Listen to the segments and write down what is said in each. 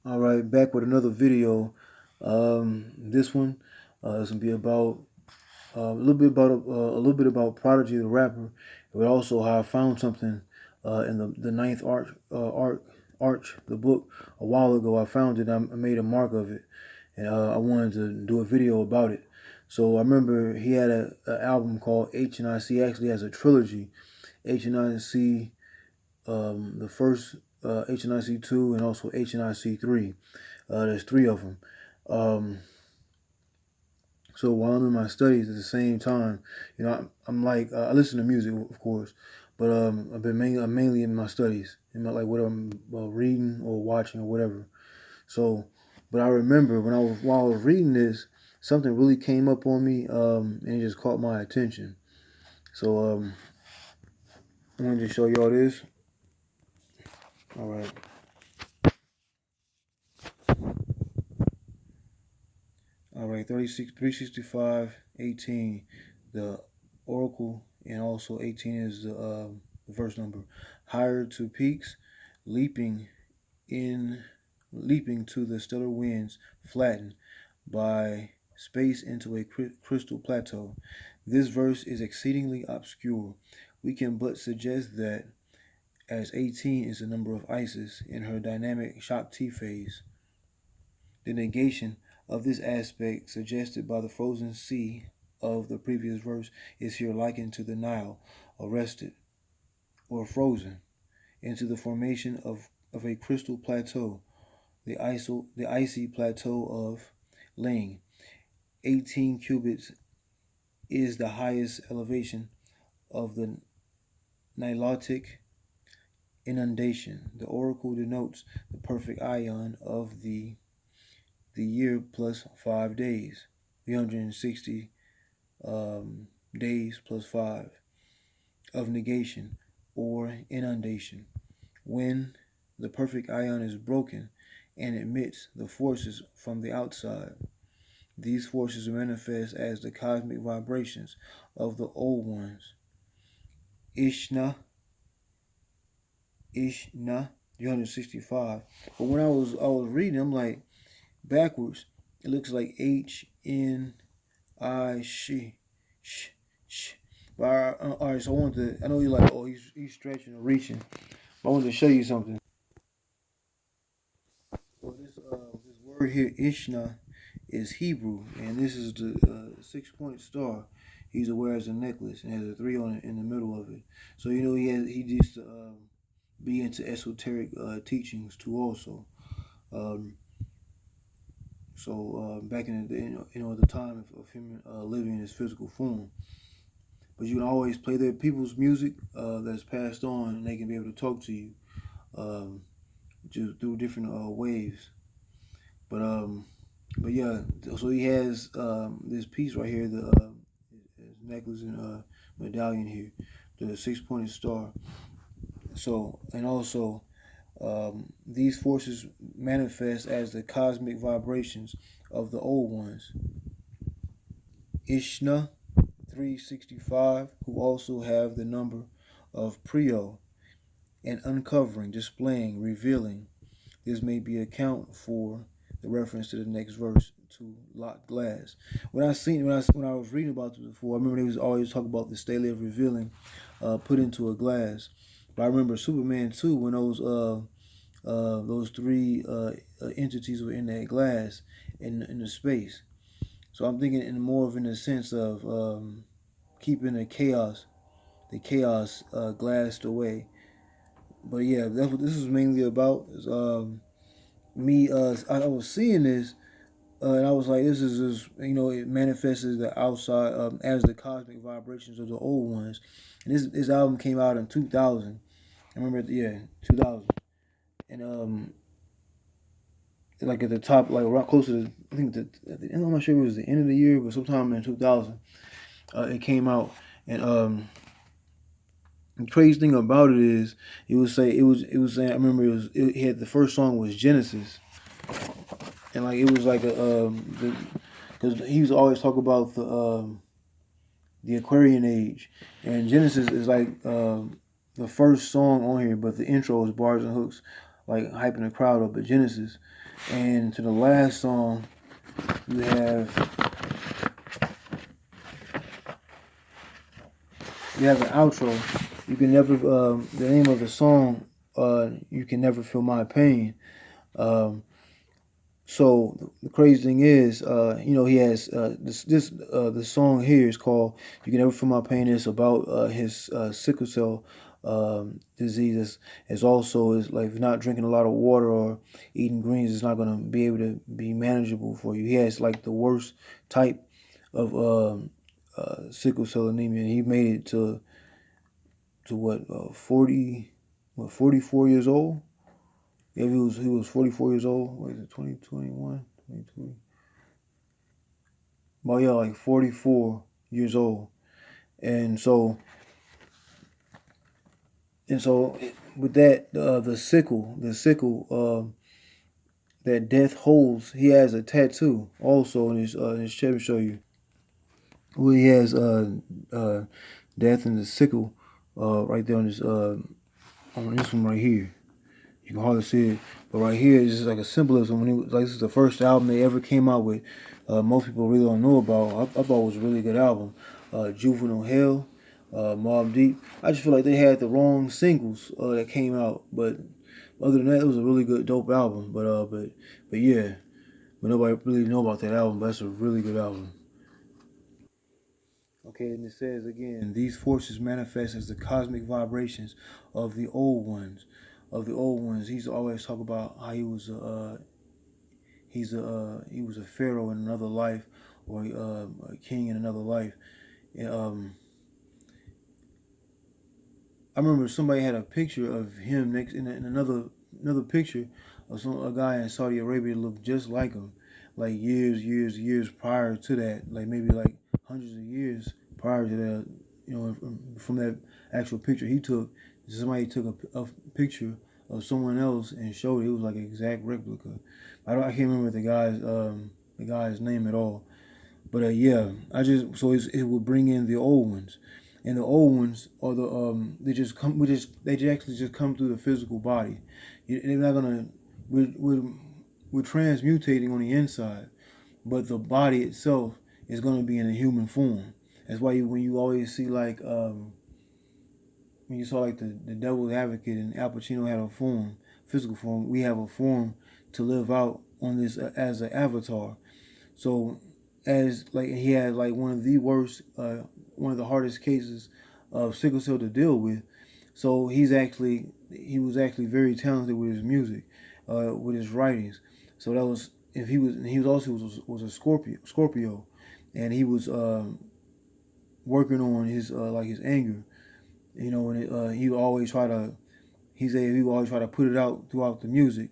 All right, back with another video. This one is gonna be about a little bit about Prodigy the rapper, but also how I found something in the ninth arch the book a while ago. I found it. I made a mark of it, and I wanted to do a video about it. So I remember he had a album called H.N.I.C. Actually has a trilogy, H.N.I.C. The first H.N.I.C. 2 and also H.N.I.C. 3. There's three of them. Um, so while I'm in my studies at the same time, I'm like I listen to music, of course, but I'm mainly in my studies, in my like what I'm reading or watching or whatever. So, but I remember while I was reading this, something really came up on me, and it just caught my attention. So I'm going to show y'all this. All right. All right, 36, 365, 18, the oracle, and also 18 is the verse number. Higher to peaks, leaping in, leaping to the stellar winds, flattened by space into a crystal plateau. This verse is exceedingly obscure. We can but suggest that as 18 is the number of Isis in her dynamic shock T phase, the negation of this aspect suggested by the frozen sea of the previous verse is here likened to the Nile, arrested or frozen into the formation of a crystal plateau, the icy plateau of Ling. 18 cubits is the highest elevation of the Nilotic inundation. The oracle denotes the perfect ion of the year plus 5 days, 360 days plus 5 of negation or inundation. When the perfect ion is broken and emits the forces from the outside, these forces manifest as the cosmic vibrations of the old ones. IShNA 365. But when I was reading, I'm like backwards. It looks like H.N.I.C. But all right, so I wanted to. I know you're like, oh, he's stretching or reaching. But I wanted to show you something. So this word here, Ishna, is Hebrew, and this is the 6-point star. He's aware as a necklace and has a 3 on it in the middle of it. So he used to be into esoteric teachings too also. Um, back in the at the time of him living in his physical form. But you can always play their people's music that's passed on, and they can be able to talk to you um, just through different waves. But but yeah, so he has this piece right here, the his necklace and medallion here, the 6-pointed star. So and also these forces manifest as the cosmic vibrations of the old ones. IShNA 365, who also have the number of Prio and uncovering, displaying, revealing. This may be account for the reference to the next verse to locked glass. When I was reading about this before, I remember they was always talking about the stele of revealing, put into a glass. But I remember Superman 2 when those three entities were in that glass in the space. So I'm thinking in more of in the sense of keeping the chaos glassed away. But yeah, that's what this is mainly about. Is me I was seeing this and I was like, this is just it manifests as the outside as the cosmic vibrations of the old ones. And this album came out in 2000. I remember, yeah, 2000. And like at the top, like right close to I think I'm not sure if it was the end of the year, but sometime in 2000, it came out. And the crazy thing about it is, it was saying I remember it had the first song was Genesis, and like it was like a because he was always talk about the Aquarian age, and Genesis is like the first song on here, but the intro is bars and hooks like hyping the crowd up at Genesis. And to the last song, you have an outro. You can never. The name of the song, you can never feel my pain. Um, So the crazy thing is, he has the song here is called "You Can Never Feel My Pain." It's about his sickle cell disease. It's also is like if you're not drinking a lot of water or eating greens, it's not going to be able to be manageable for you. He has like the worst type of sickle cell anemia. And he made it to what 44 years old. Yeah, he was 44 years old. What is it, 2021, 2020? Well, yeah, like 44 years old. And so with that, the sickle that Death holds, he has a tattoo also in his chest. Let me show you. Well, he has Death and the sickle right there on this one right here. You can hardly see it, but right here is just like a symbolism. When he was like, this is the first album they ever came out with. Most people really don't know about. I thought it was a really good album. Juvenile Hell, Mobb Deep. I just feel like they had the wrong singles that came out, but other than that, it was a really good, dope album. But yeah, but nobody really know about that album. But that's a really good album. Okay, and it says again, these forces manifest as the cosmic vibrations of the old ones. Of the old ones, he's always talk about how he was a pharaoh in another life, or a king in another life. And, I remember somebody had a picture of him next in another picture of a guy in Saudi Arabia looked just like him, like years prior to that, like maybe like hundreds of years prior to that. From that actual picture he took, somebody took a picture of someone else and showed it. It was like an exact replica. I can't remember the guy's name at all. But yeah, it would bring in the old ones, and the old ones are they actually just come through the physical body. They're not gonna we're transmutating on the inside, but the body itself is gonna be in a human form. That's why when you always see like when you saw like the Devil's Advocate and Al Pacino had a form, physical form, we have a form to live out on this as an avatar. So as like he had like one of the hardest cases of sickle cell to deal with. So he was actually very talented with his music, with his writings. So that was if he was also was a Scorpio, and he was working on his like his anger. He would always try to he would always try to put it out throughout the music,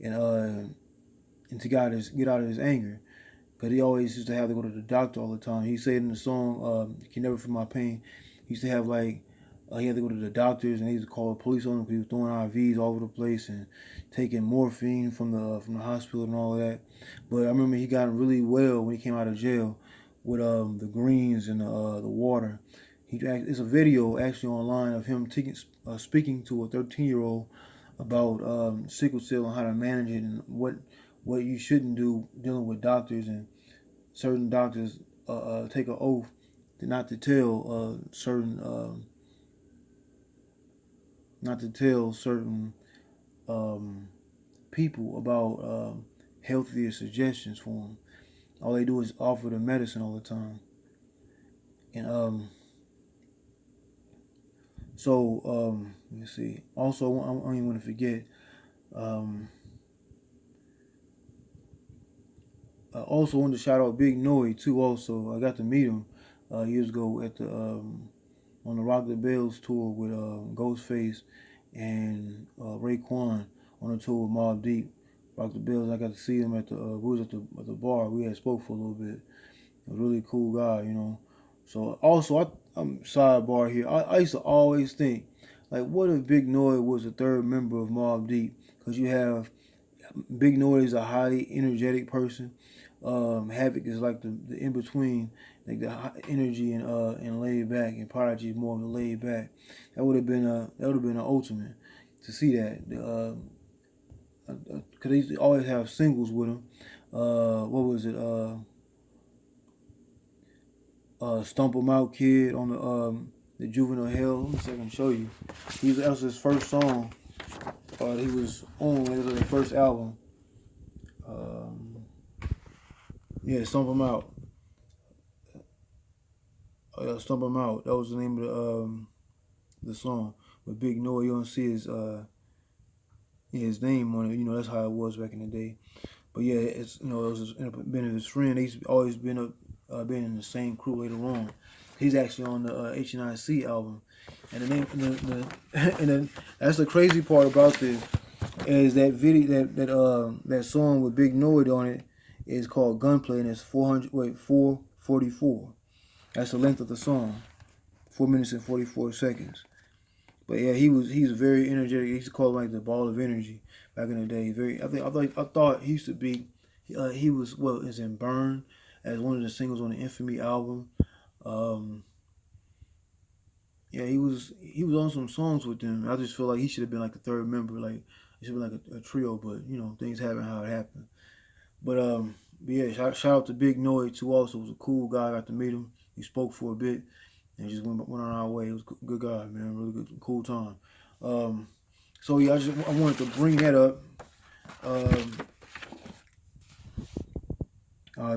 and to get out of his anger. Because he always used to have to go to the doctor all the time. He said in the song, "You Can Never Feel My Pain," he used to have like he had to go to the doctors, and he used to call the police on him because he was throwing IVs all over the place and taking morphine from the hospital and all of that. But I remember he got really well when he came out of jail with the greens and the water. It's a video actually online of him speaking to a 13-year-old about sickle cell and how to manage it and what you shouldn't do dealing with doctors, and certain doctors take an oath not to tell certain people about healthier suggestions for them. All they do is offer the medicine all the time, and let me see. Also, I don't even want to forget. Um, I also wanted to shout out Big Noyd too. Also, I got to meet him years ago at the on the Rock the Bells tour with Ghostface and Raekwon on a tour with Mobb Deep. Rock the Bells. I got to see him at we was at the bar. We had spoke for a little bit. A really cool guy. So also, I'm sidebar here. I used to always think, like, what if Big Noyd was a third member of Mobb Deep? Because you have Big Noyd is a highly energetic person. Havoc is like the in between, like the high energy and laid back, and Prodigy is more of the laid back. That would have been an ultimate to see that. because they always have singles with him. What was it? Stump 'Em Out Kid on the Juvenile Hell. Let me see if I can show you. That was his first song. He was on his first album. Yeah, Stump 'Em Out. Stump 'Em Out. That was the name of the song. With Big Noyd, you don't see his name on it. You know, that's how it was back in the day. But yeah, it's, it was been his friend. He's always been in the same crew later on. He's actually on the H.N.I.C album, and the name and then that's the crazy part about this is that video that song with Big Noyd on it is called Gunplay, and it's 444. That's the length of the song, 4 minutes and 44 seconds. But yeah, he's very energetic. He used to call him like the ball of energy back in the day. I thought he used to be. He was is in Burn as one of the singles on the Infamy album. Yeah, he was on some songs with them. I just feel like he should have been like the third member. Like it should have been like a trio. But things happen how it happened. But yeah, shout out to Big Noyd too. Also, was a cool guy. I got to meet him. He spoke for a bit and just went on our way. It was a good guy, man. Really good, cool time. So yeah, I wanted to bring that up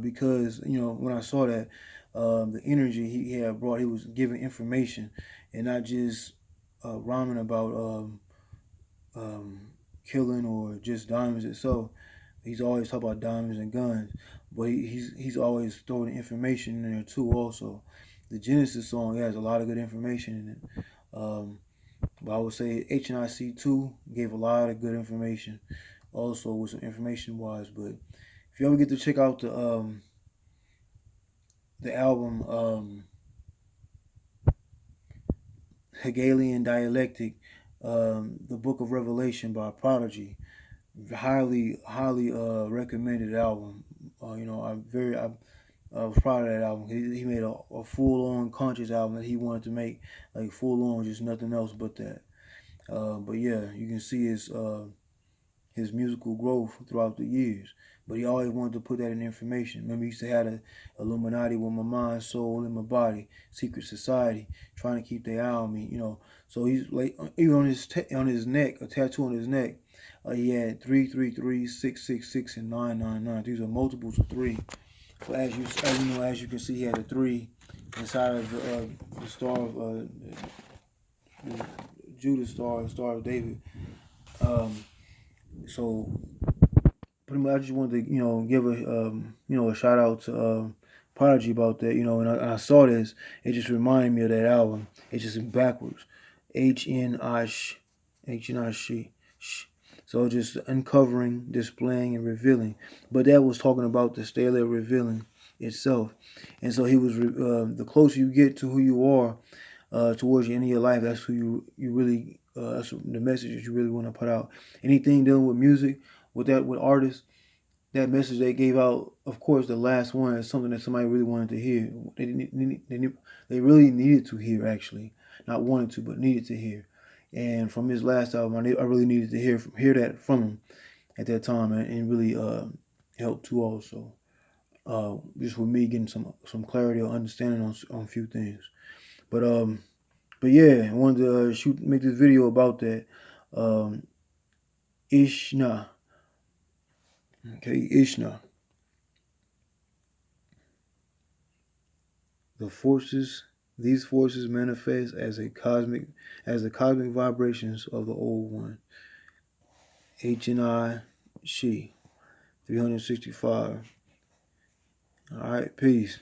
because when I saw that the energy he had brought, he was giving information and not just rhyming about killing or just diamonds itself. He's always talking about diamonds and guns, but he's always throwing information in there too. Also, the Genesis song has a lot of good information in it. But I would say H.N.I.C 2 gave a lot of good information, also with some information wise. But if you ever get to check out the album Hegelian Dialectic, the Book of Revelation by Prodigy, highly recommended album. I was proud of that album. He made a full on conscious album that he wanted to make, like full on, just nothing else but that. But yeah, you can see his musical growth throughout the years. But he always wanted to put that in information. Remember, he used to have a Illuminati with my mind, soul, and my body, secret society, trying to keep their eye on me. So he's like even on his neck, a tattoo on his neck. He had 333, 666, and 999. These are multiples of 3. So as you can see, he had a 3 inside of the star of the Judah star, the Star of David. So pretty much, I just wanted to give a shout out to Prodigy about that. And I saw this. It just reminded me of that album. It's just backwards. H.N.I.C. H.N.I.C. So just uncovering, displaying, and revealing. But that was talking about the state of revealing itself. And so he was the closer you get to who you are towards the end of your life, that's who you really. That's the message that you really want to put out. Anything dealing with music, with artists, that message they gave out. Of course, the last one is something that somebody really wanted to hear. They really needed to hear, actually, not wanted to, but needed to hear. And from his last album, I really needed to hear that from him at that time, and really helped too. Also, just with me getting some clarity or understanding on a few things. But yeah, I wanted to make this video about that. IShNH. Okay, IShNH. These forces manifest as the cosmic vibrations of the old one. H.N.I.C 365. All right, peace.